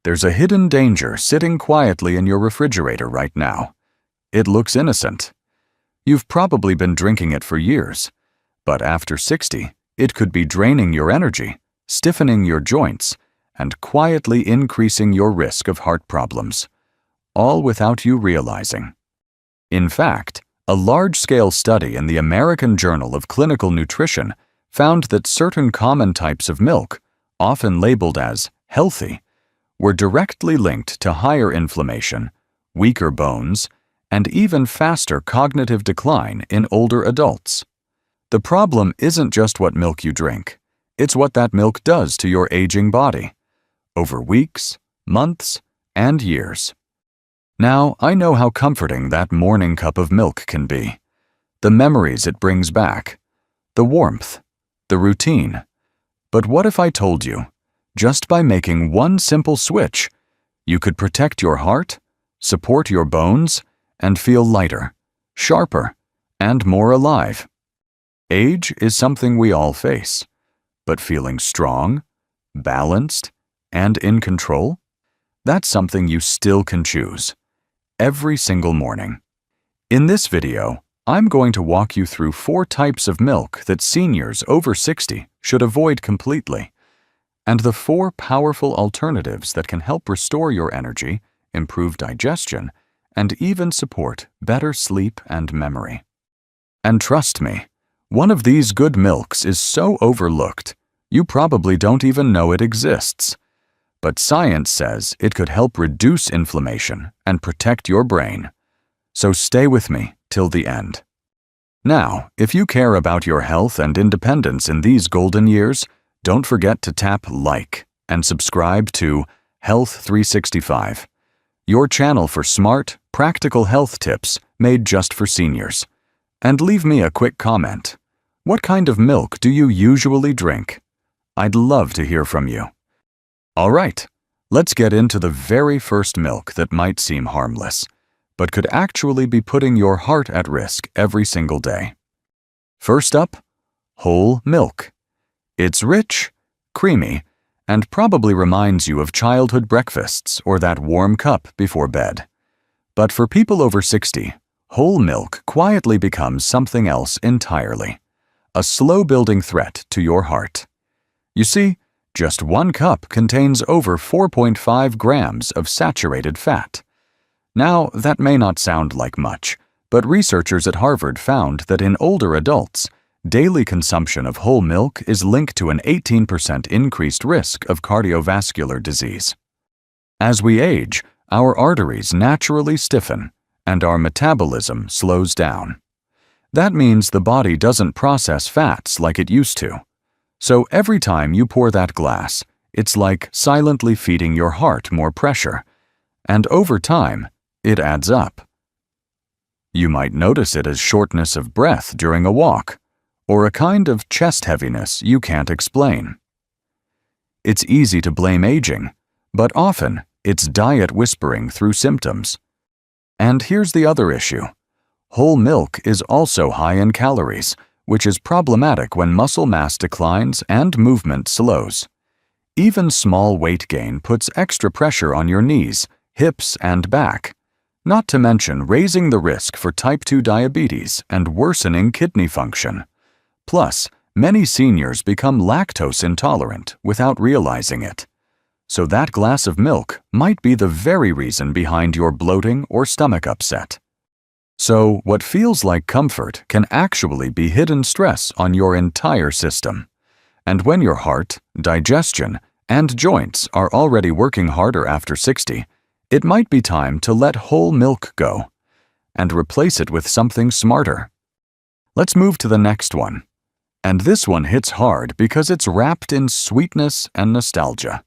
There's a hidden danger sitting quietly in your refrigerator right now. It looks innocent. You've probably been drinking it for years, but after 60, it could be draining your energy, stiffening your joints, and quietly increasing your risk of heart problems, all without you realizing. In fact, a large-scale study in the American Journal of Clinical Nutrition found that certain common types of milk, often labeled as healthy, were directly linked to higher inflammation, weaker bones, and even faster cognitive decline in older adults. The problem isn't just what milk you drink, it's what that milk does to your aging body, over weeks, months, and years. Now, I know how comforting that morning cup of milk can be. The memories it brings back, the warmth, the routine. But what if I told you, just by making one simple switch, you could protect your heart, support your bones, and feel lighter, sharper, and more alive? Age is something we all face, but feeling strong, balanced, and in control, that's something you still can choose, every single morning. In this video, I'm going to walk you through 4 types of milk that seniors over 60 should avoid completely, and the 4 powerful alternatives that can help restore your energy, improve digestion, and even support better sleep and memory. And trust me, one of these good milks is so overlooked, you probably don't even know it exists. But science says it could help reduce inflammation and protect your brain. So stay with me till the end. Now, if you care about your health and independence in these golden years, don't forget to tap like and subscribe to Health 365, your channel for smart, practical health tips made just for seniors. And leave me a quick comment. What kind of milk do you usually drink? I'd love to hear from you. All right, let's get into the very first milk that might seem harmless, but could actually be putting your heart at risk every single day. First up, whole milk. It's rich, creamy, and probably reminds you of childhood breakfasts or that warm cup before bed. But for people over 60, whole milk quietly becomes something else entirely, a slow-building threat to your heart. You see, just 1 cup contains over 4.5 grams of saturated fat. Now, that may not sound like much, but researchers at Harvard found that in older adults, daily consumption of whole milk is linked to an 18% increased risk of cardiovascular disease. As we age, our arteries naturally stiffen, and our metabolism slows down. That means the body doesn't process fats like it used to. So every time you pour that glass, it's like silently feeding your heart more pressure, and over time, it adds up. You might notice it as shortness of breath during a walk, or a kind of chest heaviness you can't explain. It's easy to blame aging, but often it's diet whispering through symptoms. And here's the other issue. Whole milk is also high in calories, which is problematic when muscle mass declines and movement slows. Even small weight gain puts extra pressure on your knees, hips, and back, not to mention raising the risk for type 2 diabetes and worsening kidney function. Plus, many seniors become lactose intolerant without realizing it. So that glass of milk might be the very reason behind your bloating or stomach upset. So, what feels like comfort can actually be hidden stress on your entire system. And when your heart, digestion, and joints are already working harder after 60, it might be time to let whole milk go and replace it with something smarter. Let's move to the next one. And this one hits hard because it's wrapped in sweetness and nostalgia.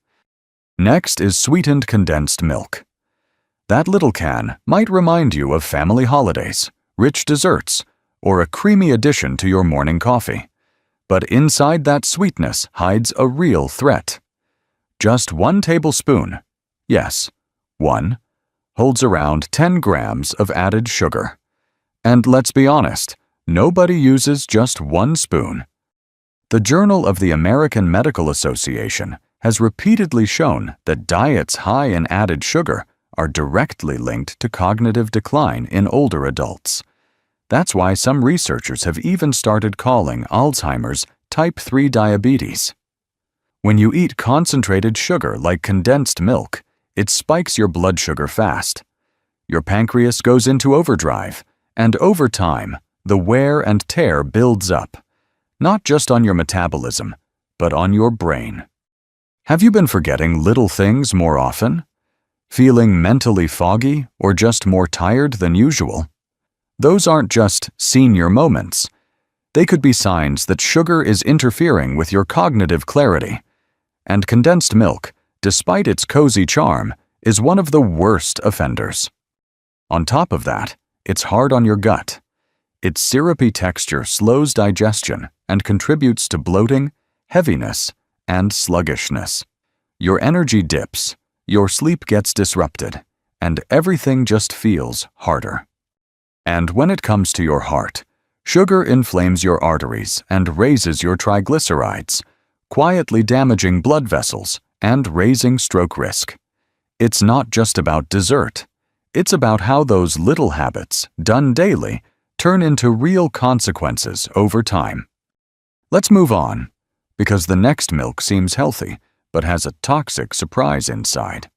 Next is sweetened condensed milk. That little can might remind you of family holidays, rich desserts, or a creamy addition to your morning coffee. But inside that sweetness hides a real threat. Just 1 tablespoon, yes, 1, holds around 10 grams of added sugar. And let's be honest, nobody uses just 1 spoon. The Journal of the American Medical Association has repeatedly shown that diets high in added sugar are directly linked to cognitive decline in older adults. That's why some researchers have even started calling Alzheimer's type 3 diabetes. When you eat concentrated sugar like condensed milk, it spikes your blood sugar fast. Your pancreas goes into overdrive, and over time, the wear and tear builds up, not just on your metabolism, but on your brain. Have you been forgetting little things more often? Feeling mentally foggy or just more tired than usual? Those aren't just senior moments. They could be signs that sugar is interfering with your cognitive clarity. And condensed milk, despite its cozy charm, is one of the worst offenders. On top of that, it's hard on your gut. Its syrupy texture slows digestion and contributes to bloating, heaviness, and sluggishness. Your energy dips, your sleep gets disrupted, and everything just feels harder. And when it comes to your heart, sugar inflames your arteries and raises your triglycerides, quietly damaging blood vessels and raising stroke risk. It's not just about dessert. It's about how those little habits, done daily, turn into real consequences over time. Let's move on, because the next milk seems healthy, but has a toxic surprise inside.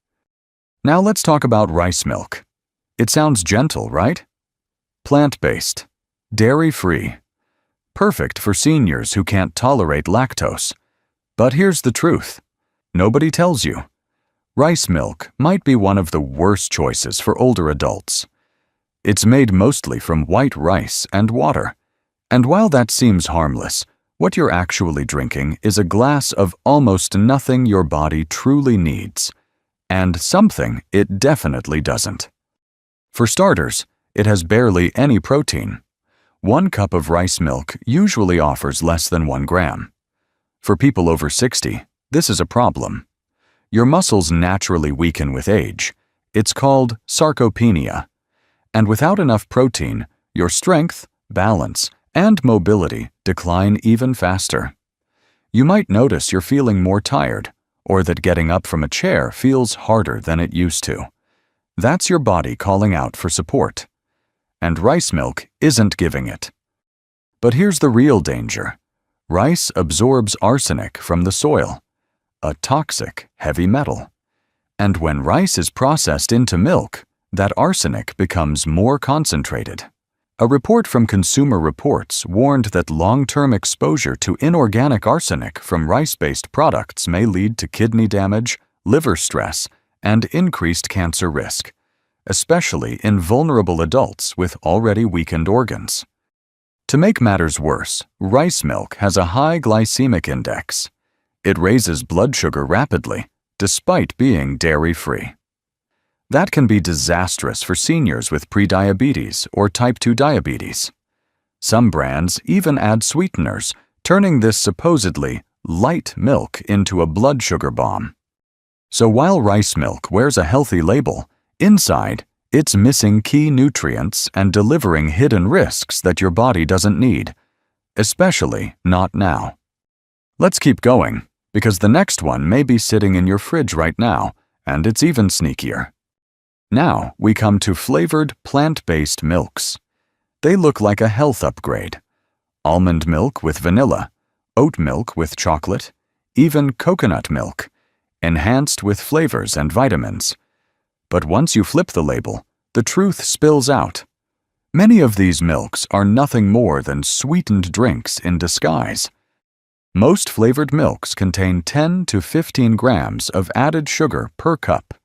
Now let's talk about rice milk. It sounds gentle, right? Plant-based, dairy-free, perfect for seniors who can't tolerate lactose. But here's the truth. Nobody tells you. Rice milk might be one of the worst choices for older adults. It's made mostly from white rice and water. And while that seems harmless, what you're actually drinking is a glass of almost nothing your body truly needs. And something it definitely doesn't. For starters, it has barely any protein. 1 cup of rice milk usually offers less than 1 gram. For people over 60, this is a problem. Your muscles naturally weaken with age. It's called sarcopenia. And without enough protein, your strength, balance, and mobility decline even faster. You might notice you're feeling more tired, or that getting up from a chair feels harder than it used to. That's your body calling out for support. And rice milk isn't giving it. But here's the real danger. Rice absorbs arsenic from the soil, a toxic heavy metal. And when rice is processed into milk, that arsenic becomes more concentrated. A report from Consumer Reports warned that long-term exposure to inorganic arsenic from rice-based products may lead to kidney damage, liver stress, and increased cancer risk, especially in vulnerable adults with already weakened organs. To make matters worse, rice milk has a high glycemic index. It raises blood sugar rapidly, despite being dairy-free. That can be disastrous for seniors with prediabetes or type 2 diabetes. Some brands even add sweeteners, turning this supposedly light milk into a blood sugar bomb. So while rice milk wears a healthy label, inside, it's missing key nutrients and delivering hidden risks that your body doesn't need, especially not now. Let's keep going, because the next one may be sitting in your fridge right now, and it's even sneakier. Now we come to flavored plant-based milks. They look like a health upgrade. Almond milk with vanilla, oat milk with chocolate, even coconut milk, enhanced with flavors and vitamins. But once you flip the label, the truth spills out. Many of these milks are nothing more than sweetened drinks in disguise. Most flavored milks contain 10 to 15 grams of added sugar per cup.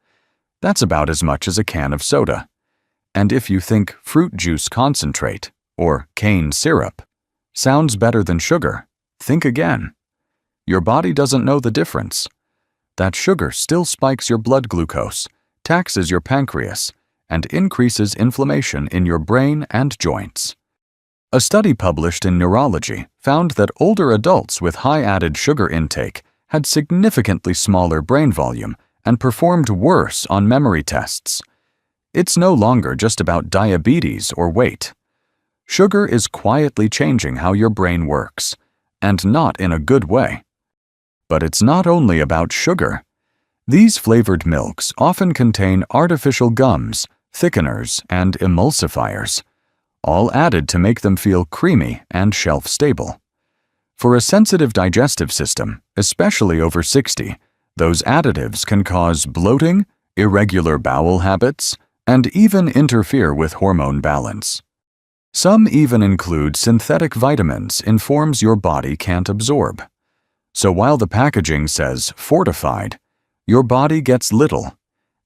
That's about as much as a can of soda. And if you think fruit juice concentrate, or cane syrup, sounds better than sugar, think again. Your body doesn't know the difference. That sugar still spikes your blood glucose, taxes your pancreas, and increases inflammation in your brain and joints. A study published in Neurology found that older adults with high added sugar intake had significantly smaller brain volume and performed worse on memory tests. It's no longer just about diabetes or weight. Sugar is quietly changing how your brain works, and not in a good way. But it's not only about sugar. These flavored milks often contain artificial gums, thickeners, and emulsifiers, all added to make them feel creamy and shelf-stable. For a sensitive digestive system, especially over 60, those additives can cause bloating, irregular bowel habits, and even interfere with hormone balance. Some even include synthetic vitamins in forms your body can't absorb. So while the packaging says fortified, your body gets little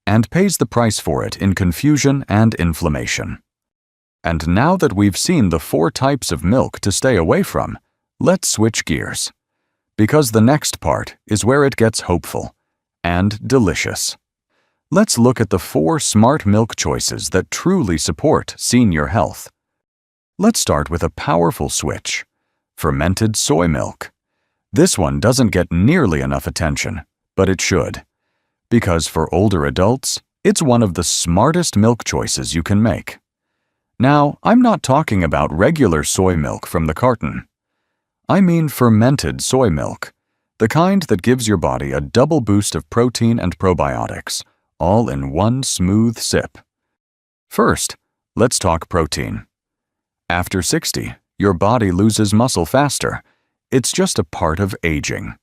and pays the price for it in confusion and inflammation. And now that we've seen the 4 types of milk to stay away from, let's switch gears. Because the next part is where it gets hopeful and delicious. Let's look at the 4 smart milk choices that truly support senior health. Let's start with a powerful switch: fermented soy milk. This one doesn't get nearly enough attention, but it should. Because for older adults, it's one of the smartest milk choices you can make. Now, I'm not talking about regular soy milk from the carton. I mean fermented soy milk, the kind that gives your body a double boost of protein and probiotics, all in one smooth sip. First, let's talk protein. After 60, your body loses muscle faster. It's just a part of aging.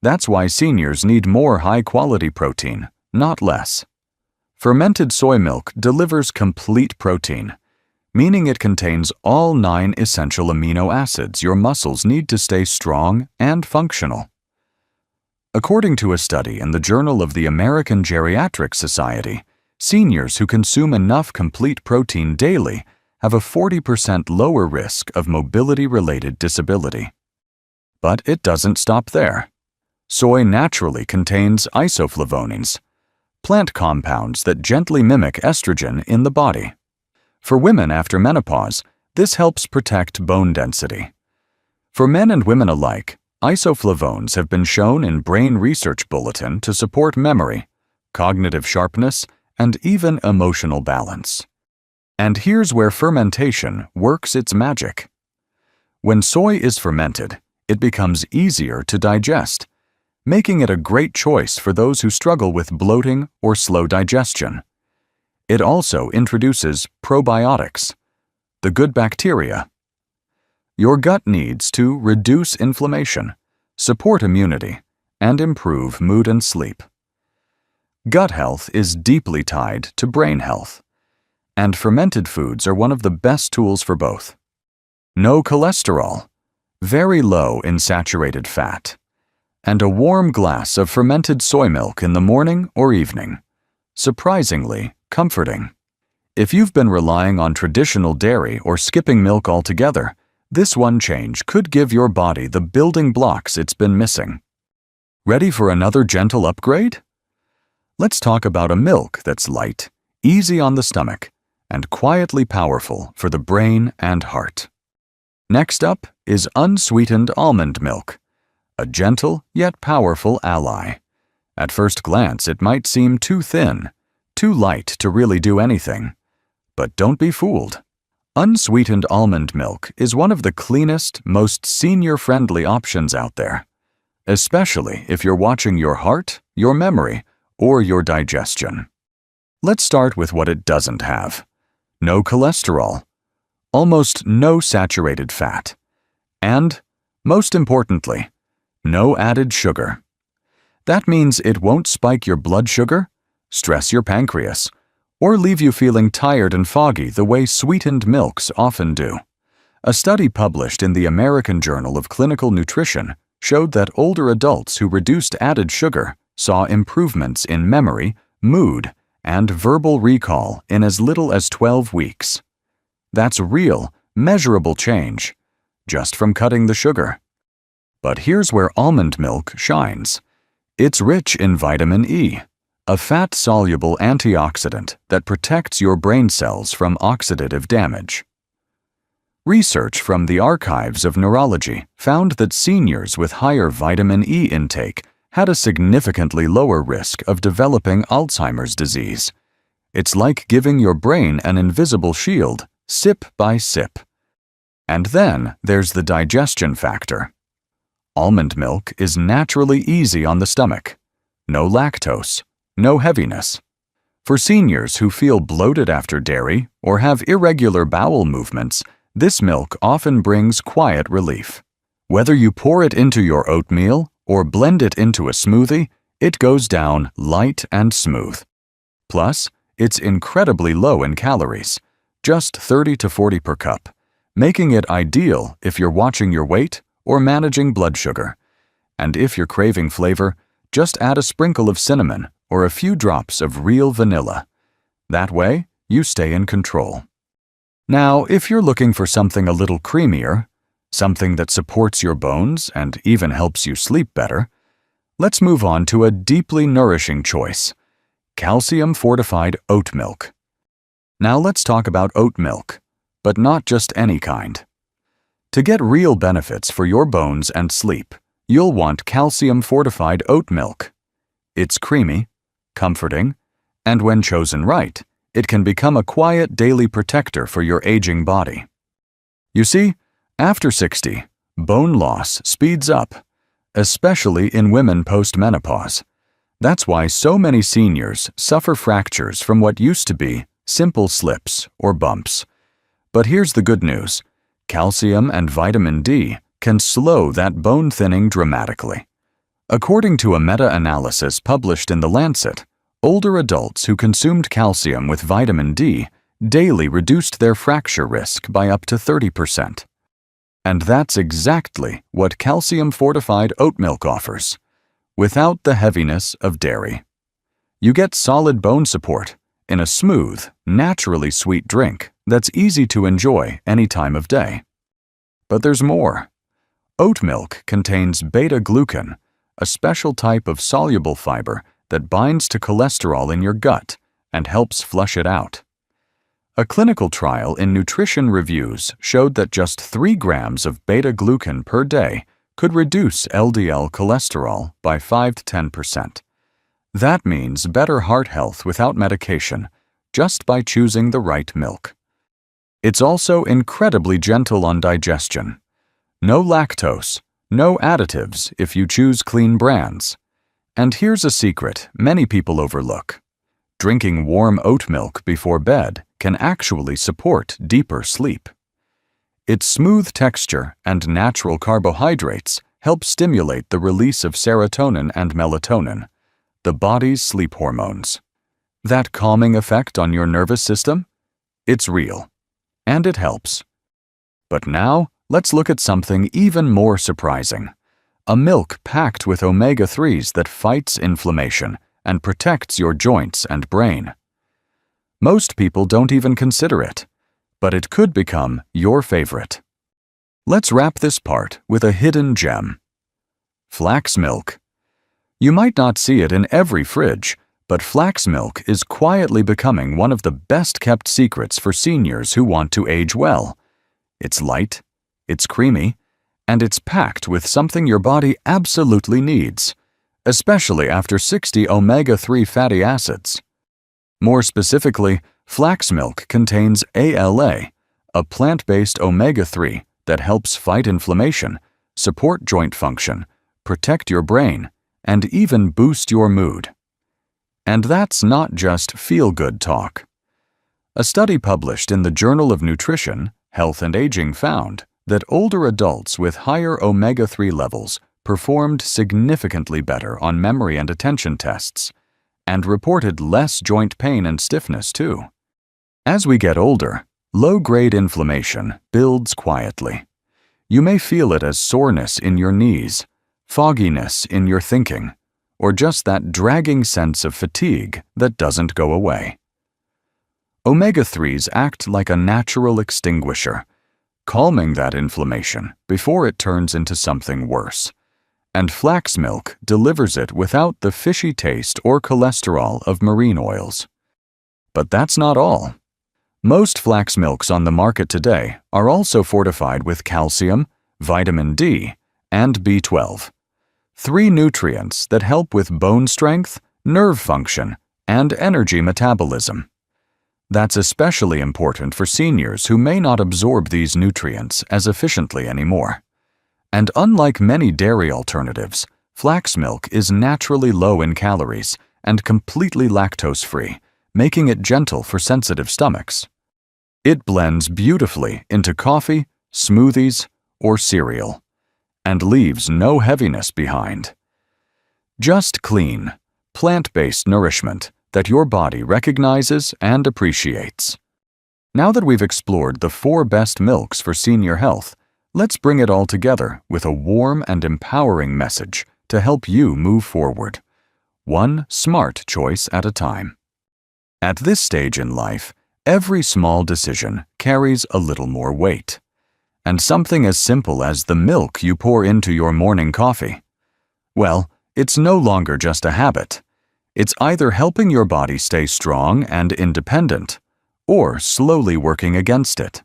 That's why seniors need more high-quality protein, not less. Fermented soy milk delivers complete protein, meaning it contains all 9 essential amino acids your muscles need to stay strong and functional. According to a study in the Journal of the American Geriatric Society, seniors who consume enough complete protein daily have a 40% lower risk of mobility-related disability. But it doesn't stop there. Soy naturally contains isoflavones, plant compounds that gently mimic estrogen in the body. For women after menopause, this helps protect bone density. For men and women alike, isoflavones have been shown in Brain Research Bulletin to support memory, cognitive sharpness, and even emotional balance. And here's where fermentation works its magic. When soy is fermented, it becomes easier to digest, making it a great choice for those who struggle with bloating or slow digestion. It also introduces probiotics, the good bacteria your gut needs to reduce inflammation, support immunity, and improve mood and sleep. Gut health is deeply tied to brain health, and fermented foods are one of the best tools for both. No cholesterol, very low in saturated fat, and a warm glass of fermented soy milk in the morning or evening. Surprisingly comforting. If you've been relying on traditional dairy or skipping milk altogether, this one change could give your body the building blocks it's been missing. Ready for another gentle upgrade? Let's talk about a milk that's light, easy on the stomach, and quietly powerful for the brain and heart. Next up is unsweetened almond milk, a gentle yet powerful ally. At first glance, it might seem too thin, too light to really do anything. But don't be fooled. Unsweetened almond milk is one of the cleanest, most senior-friendly options out there, especially if you're watching your heart, your memory, or your digestion. Let's start with what it doesn't have. No cholesterol, almost no saturated fat, and, most importantly, no added sugar. That means it won't spike your blood sugar, stress your pancreas, or leave you feeling tired and foggy the way sweetened milks often do. A study published in the American Journal of Clinical Nutrition showed that older adults who reduced added sugar saw improvements in memory, mood, and verbal recall in as little as 12 weeks. That's real, measurable change, just from cutting the sugar. But here's where almond milk shines. It's rich in vitamin E, a fat-soluble antioxidant that protects your brain cells from oxidative damage. Research from the Archives of Neurology found that seniors with higher vitamin E intake had a significantly lower risk of developing Alzheimer's disease. It's like giving your brain an invisible shield, sip by sip. And then there's the digestion factor. Almond milk is naturally easy on the stomach. No lactose, no heaviness. For seniors who feel bloated after dairy or have irregular bowel movements, this milk often brings quiet relief. Whether you pour it into your oatmeal or blend it into a smoothie, it goes down light and smooth. Plus, it's incredibly low in calories, just 30 to 40 per cup, making it ideal if you're watching your weight or managing blood sugar. And if you're craving flavor, just add a sprinkle of cinnamon or a few drops of real vanilla. That way, you stay in control. Now, if you're looking for something a little creamier, something that supports your bones and even helps you sleep better, let's move on to a deeply nourishing choice: calcium-fortified oat milk. Now let's talk about oat milk, but not just any kind. To get real benefits for your bones and sleep, you'll want calcium-fortified oat milk. It's creamy, comforting, and when chosen right, it can become a quiet daily protector for your aging body. You see, after 60, bone loss speeds up, especially in women post-menopause. That's why so many seniors suffer fractures from what used to be simple slips or bumps. But here's the good news: calcium and vitamin D can slow that bone thinning dramatically. According to a meta-analysis published in The Lancet, older adults who consumed calcium with vitamin D daily reduced their fracture risk by up to 30%. And that's exactly what calcium-fortified oat milk offers, without the heaviness of dairy. You get solid bone support in a smooth, naturally sweet drink that's easy to enjoy any time of day. But there's more. Oat milk contains beta-glucan, a special type of soluble fiber that binds to cholesterol in your gut and helps flush it out. A clinical trial in Nutrition Reviews showed that just 3 grams of beta-glucan per day could reduce LDL cholesterol by 5 to 10%. That means better heart health without medication, just by choosing the right milk. It's also incredibly gentle on digestion. No lactose, no additives if you choose clean brands. And here's a secret many people overlook: drinking warm oat milk before bed can actually support deeper sleep. Its smooth texture and natural carbohydrates help stimulate the release of serotonin and melatonin, the body's sleep hormones. That calming effect on your nervous system? It's real, and it helps. But now, let's look at something even more surprising: a milk packed with omega-3s that fights inflammation and protects your joints and brain. Most people don't even consider it, but it could become your favorite. Let's wrap this part with a hidden gem: flax milk. You might not see it in every fridge, but flax milk is quietly becoming one of the best-kept secrets for seniors who want to age well. It's light, it's creamy, and it's packed with something your body absolutely needs, especially after 60 omega-3 fatty acids. More specifically, flax milk contains ALA, a plant-based omega-3 that helps fight inflammation, support joint function, protect your brain, and even boost your mood. And that's not just feel-good talk. A study published in the Journal of Nutrition, Health and Aging found that older adults with higher omega-3 levels performed significantly better on memory and attention tests, and reported less joint pain and stiffness too. As we get older, low-grade inflammation builds quietly. You may feel it as soreness in your knees, fogginess in your thinking, or just that dragging sense of fatigue that doesn't go away. Omega-3s act like a natural extinguisher, calming that inflammation before it turns into something worse. And flax milk delivers it without the fishy taste or cholesterol of marine oils. But that's not all. Most flax milks on the market today are also fortified with calcium, vitamin D, and B12, 3 nutrients that help with bone strength, nerve function, and energy metabolism. That's especially important for seniors who may not absorb these nutrients as efficiently anymore. And unlike many dairy alternatives, flax milk is naturally low in calories and completely lactose-free, making it gentle for sensitive stomachs. It blends beautifully into coffee, smoothies, or cereal, and leaves no heaviness behind. Just clean, plant-based nourishment that your body recognizes and appreciates. Now that we've explored the 4 best milks for senior health, let's bring it all together with a warm and empowering message to help you move forward, one smart choice at a time. At this stage in life, every small decision carries a little more weight. And something as simple as the milk you pour into your morning coffee, well, it's no longer just a habit. It's either helping your body stay strong and independent, or slowly working against it.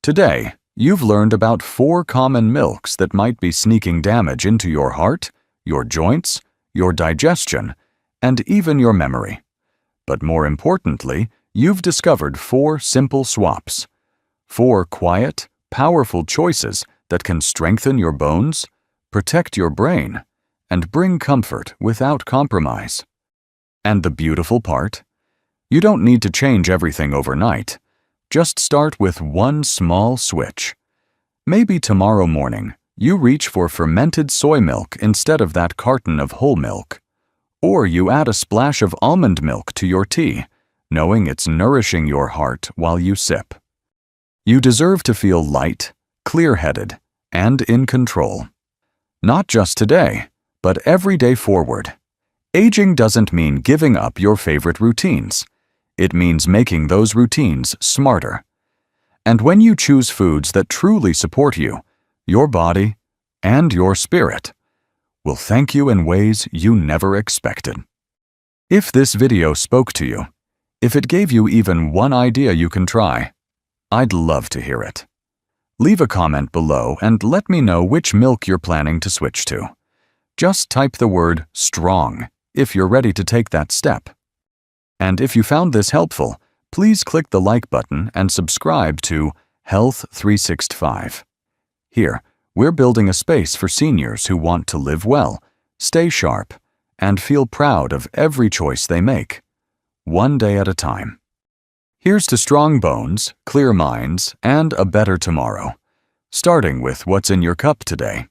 Today, you've learned about 4 common milks that might be sneaking damage into your heart, your joints, your digestion, and even your memory. But more importantly, you've discovered 4 simple swaps. 4 quiet, powerful choices that can strengthen your bones, protect your brain, and bring comfort without compromise. And the beautiful part? You don't need to change everything overnight. Just start with one small switch. Maybe tomorrow morning, you reach for fermented soy milk instead of that carton of whole milk. Or you add a splash of almond milk to your tea, knowing it's nourishing your heart while you sip. You deserve to feel light, clear-headed, and in control. Not just today, but every day forward. Aging doesn't mean giving up your favorite routines. It means making those routines smarter. And when you choose foods that truly support you, your body, and your spirit, will thank you in ways you never expected. If this video spoke to you, if it gave you even one idea you can try, I'd love to hear it. Leave a comment below and let me know which milk you're planning to switch to. Just type the word STRONG if you're ready to take that step. And if you found this helpful, please click the like button and subscribe to Health 365. Here, we're building a space for seniors who want to live well, stay sharp, and feel proud of every choice they make, one day at a time. Here's to strong bones, clear minds, and a better tomorrow, starting with what's in your cup today.